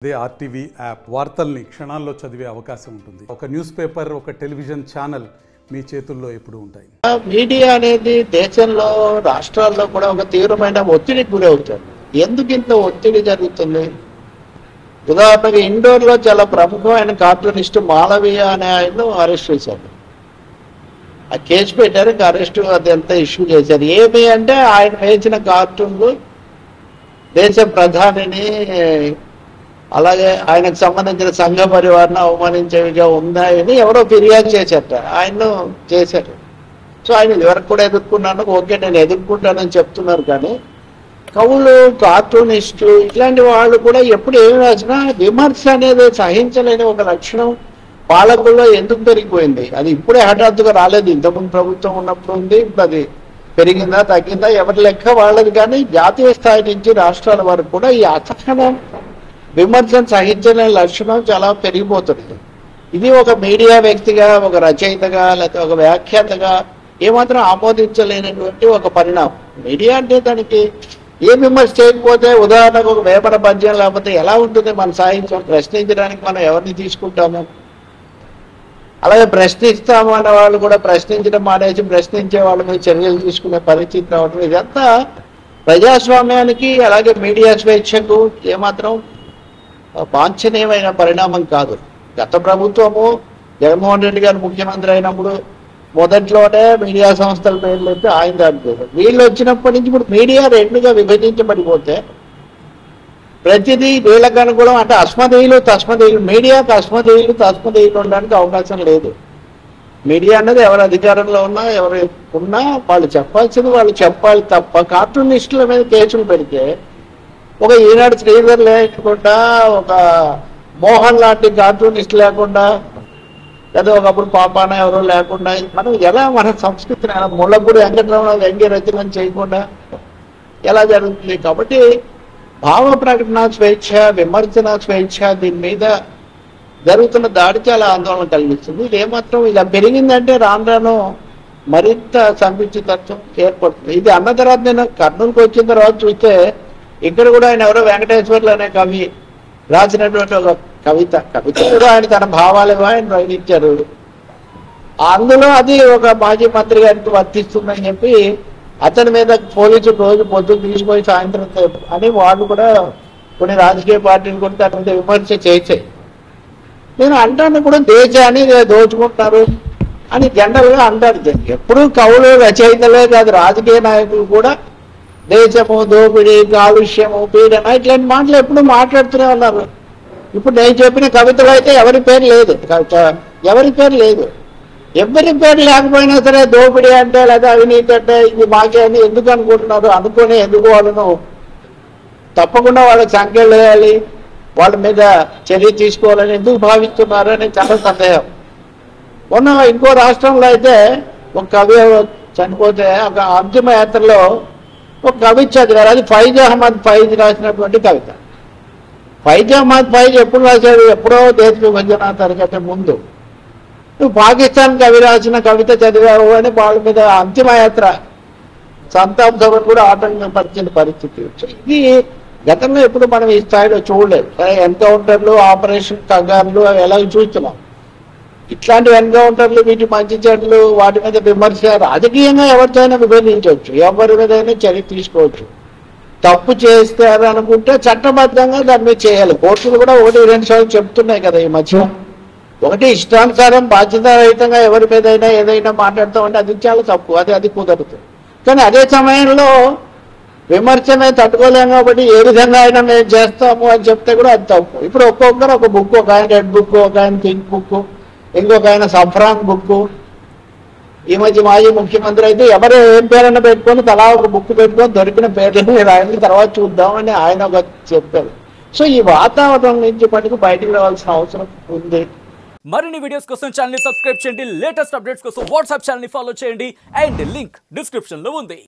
అదే RTV app వార్తల్ని క్షణాల్లో చదివే అవకాశం ఉంటుంది. ఒక న్యూస్ పేపర్, ఒక టెలివిజన్ ఛానల్ మీ చేతుల్లో ఎప్పుడు ఉంటాయి. మీడియా అనేది దేశంలో రాష్ట్రాల్లో కూడా ఒక తీవ్రమైన ఒత్తిడికి గురవుతుంది. ఎందుకు ఇంత ఒత్తిడి జరుగుతుంది? ఉదాహరణకు ఇండోర్లో చాలా ప్రముఖమైన కార్టూనిస్ట్ మాలవీయ అనే ఆయన్ను అరెస్ట్ చేశారు. ఆ కేసు పెట్టారు, ఇంకా అరెస్ట్ అదంతా ఇష్యూ చేశారు. ఏమి అంటే ఆయన వేసిన కార్టూన్లు దేశ ప్రధానిని అలాగే ఆయనకు సంబంధించిన సంఘ పరివారాన్ని అవమానించేవిగా ఉన్నాయని ఎవరో ఫిర్యాదు చేశారట, ఆయన్ను చేశారు. సో ఆయన ఎవరికి కూడా ఎదుర్కొన్నాను, ఓకే నేను ఎదుర్కొంటానని చెప్తున్నారు. కానీ కవులు, కార్టూనిస్టు ఇట్లాంటి వాళ్ళు కూడా ఎప్పుడు ఏమి రాసినా విమర్శ అనేది సహించలేని ఒక లక్షణం పాలకుల్లో ఎందుకు పెరిగిపోయింది? అది ఇప్పుడే హఠాత్తుగా రాలేదు, ఇంతకుముందు ప్రభుత్వం ఉన్నప్పుడు ఉంది. ఇప్పుడు అది పెరిగిందా తగ్గిందా ఎవరి లెక్క వాళ్ళది. కానీ జాతీయ స్థాయి నుంచి రాష్ట్రాల వరకు కూడా ఈ అసహనం, విమర్శను సహించలేని లక్షణం చాలా పెరిగిపోతుంది. ఇది ఒక మీడియా వ్యక్తిగా, ఒక రచయితగా, లేకపోతే ఒక వ్యాఖ్యాతగా ఏమాత్రం ఆమోదించలేనటువంటి ఒక పరిణామం. మీడియా అంటే దానికి ఏ విమర్శ చేయకపోతే, ఉదాహరణకు ఒక వేపన పద్యం లేకపోతే ఎలా ఉంటుంది మన సాహిత్యం? ప్రశ్నించడానికి మనం ఎవరిని తీసుకుంటాము? అలాగే ప్రశ్నిస్తాము అన్న వాళ్ళు కూడా ప్రశ్నించడం మానేసి ప్రశ్నించే వాళ్ళ మీద చర్యలు తీసుకునే పరిస్థితి రావడం, ఇదంతా ప్రజాస్వామ్యానికి అలాగే మీడియా స్వేచ్ఛకు ఏమాత్రం వాంఛనీయమైన పరిణామం కాదు. గత ప్రభుత్వము జగన్మోహన్ రెడ్డి గారు ముఖ్యమంత్రి అయినప్పుడు మొదట్లోనే మీడియా సంస్థల పేర్లు అయితే ఆయన దాంట్లో, వీళ్ళు వచ్చినప్పటి నుంచి ఇప్పుడు మీడియా రెండుగా విభజించబడిపోతే ప్రతిదీ వీళ్ళకి అనుకూలం. అంటే అస్మదీయులు తస్మదీయులు, మీడియాకు అస్మదీయులు తస్మదీయులు ఉండడానికి అవకాశం లేదు. మీడియా అనేది ఎవరు అధికారంలో ఉన్నా ఎవరు ఉన్నా వాళ్ళు చెప్పాల్సింది వాళ్ళు చెప్పాలి తప్ప కార్టూనిస్టుల మీద కేసులు పెడితే, ఒక ఈనాడు శ్రీధర్ లేకుండా, ఒక మోహన్ లాంటి కార్టూనిస్ట్ లేకుండా, లేదా ఒకప్పుడు పాపాన ఎవరో లేకుండా మనం ఎలా మన సంస్కృతిని, ముళ్ళపూడి వెంకటరమణ వ్యంగ్య రచన చేయకుండా ఎలా జరుగుతుంది? కాబట్టి భావ ప్రకటన స్వేచ్ఛ, విమర్శన స్వేచ్ఛ, దీని మీద జరుగుతున్న దాడి చాలా ఆందోళన కలిగిస్తుంది. ఇది ఏమాత్రం ఇలా పెరిగిందంటే రాను రాను మరింత సంకుచితత్వం ఏర్పడుతుంది. ఇది అన్న తర్వాత నేను కర్నూలుకి వచ్చిన తర్వాత చూస్తే ఇక్కడ కూడా ఆయన ఎవరో వెంకటేశ్వర్లు అనే కవి రాసినటువంటి ఒక కవిత కూడా ఆయన తన భావాలు ఆయన ప్రకటించారు. అందులో అది ఒక మాజీ మంత్రి గారికి వర్తిస్తుందని చెప్పి అతని మీద పోలీసులు రోజు పొద్దుకు తీసుకుపోయి సాయంత్రం అని వాళ్ళు కూడా కొన్ని రాజకీయ పార్టీలు కూడా తన మీద విమర్శ చేశాయి. నేను అంటాను కూడా దేశాన్ని దోచుకుంటున్నారు అని జనరల్గా అంటారు. ఎప్పుడు కవులు, రచయితలే కాదు, రాజకీయ నాయకులు కూడా దేశము, దోపిడీ, కాలుష్యము, పీడన ఇట్లాంటి మాటలు ఎప్పుడు మాట్లాడుతూనే ఉన్నారు. ఇప్పుడు నేను చెప్పిన కవితలు అయితే ఎవరి పేరు లేదు, ఎవరి పేరు లేకపోయినా సరే దోపిడీ అంటే లేదా అవినీతి అంటే ఇది మాకే అని ఎందుకు అనుకుంటున్నారు? అనుకుని ఎందుకు వాళ్ళను తప్పకుండా వాళ్ళకి సంఖ్యలు వేయాలి, వాళ్ళ మీద చర్య తీసుకోవాలని ఎందుకు భావిస్తున్నారు అని చాలా సందేహం. మొన్న ఇంకో రాష్ట్రంలో అయితే ఒక కవి చనిపోతే ఒక అంతిమ యాత్రలో ఒక కవి చదివారు. అది ఫైజ్ అహ్మద్ ఫైజ్ రాసినటువంటి కవిత. ఫైజ్ అహ్మద్ ఫైజ్ ఎప్పుడు రాశాడు? ఎప్పుడో దేశ విభజన తరగతి ముందు. నువ్వు పాకిస్తాన్ కవి రాసిన కవిత చదివావు అని వాళ్ళ మీద అంతిమయాత్ర సంతాప సభను కూడా ఆటంకపరిచిన పరిస్థితి. ఇది గతంలో ఎప్పుడు మనం ఈ స్థాయిలో చూడలేదు. ఎన్కౌంటర్లు, ఆపరేషన్ కంగారులు అవి ఎలా చూస్తున్నాం. ఇట్లాంటి ఎన్కౌంటర్లు, వీటి మంచి చెడ్లు, వాటి మీద విమర్శ, రాజకీయంగా ఎవరితోనైనా విభజించవచ్చు, ఎవరి మీదైనా చర్య తీసుకోవచ్చు. తప్పు చేస్తారు అనుకుంటే చట్టబద్ధంగా దాని మీద చేయాలి. కోర్టులు కూడా 1-2 సార్లు చెప్తున్నాయి కదా ఈ మధ్య. ఒకటి ఇష్టానుసారం బాధ్యతారహితంగా ఎవరి మీదైనా ఏదైనా మాట్లాడతామంటే అది చాలా తప్పు, అది కుదరదు. కానీ అదే సమయంలో విమర్శనే తట్టుకోలేము కాబట్టి ఏ విధంగా అయినా మేము చేస్తాము అని చెప్తే కూడా అది తప్పు. ఇప్పుడు ఒక్కొక్కరు ఒక బుక్, ఒక ఆయన రెడ్ బుక్, ఒక ఆయన పింక్ బుక్, ఇంకొక ఆయన సఫ్రాన్ బుక్. ఈ మధ్య మాజీ ముఖ్యమంత్రి అయితే ఎవరు ఏం పేరన్నా పెట్టుకొని తలా ఒక బుక్ పెట్టుకొని దొరికిన పేర్లని రాయని తర్వాత చూద్దామని ఆయన ఒక చెప్పారు. సో ఈ వాతావరణం నుంచి మటుకు బయటకు రావాల్సిన అవసరం ఉంది. మరిన్ని వీడియోస్ కోసం ఛానల్ ని సబ్స్క్రైబ్ చేయండి, లేటెస్ట్ అప్డేట్స్ కోసం వాట్సాప్ ఛానల్ ని ఫాలో చేయండి, అండ్ లింక్ డిస్క్రిప్షన్ లో ఉంది.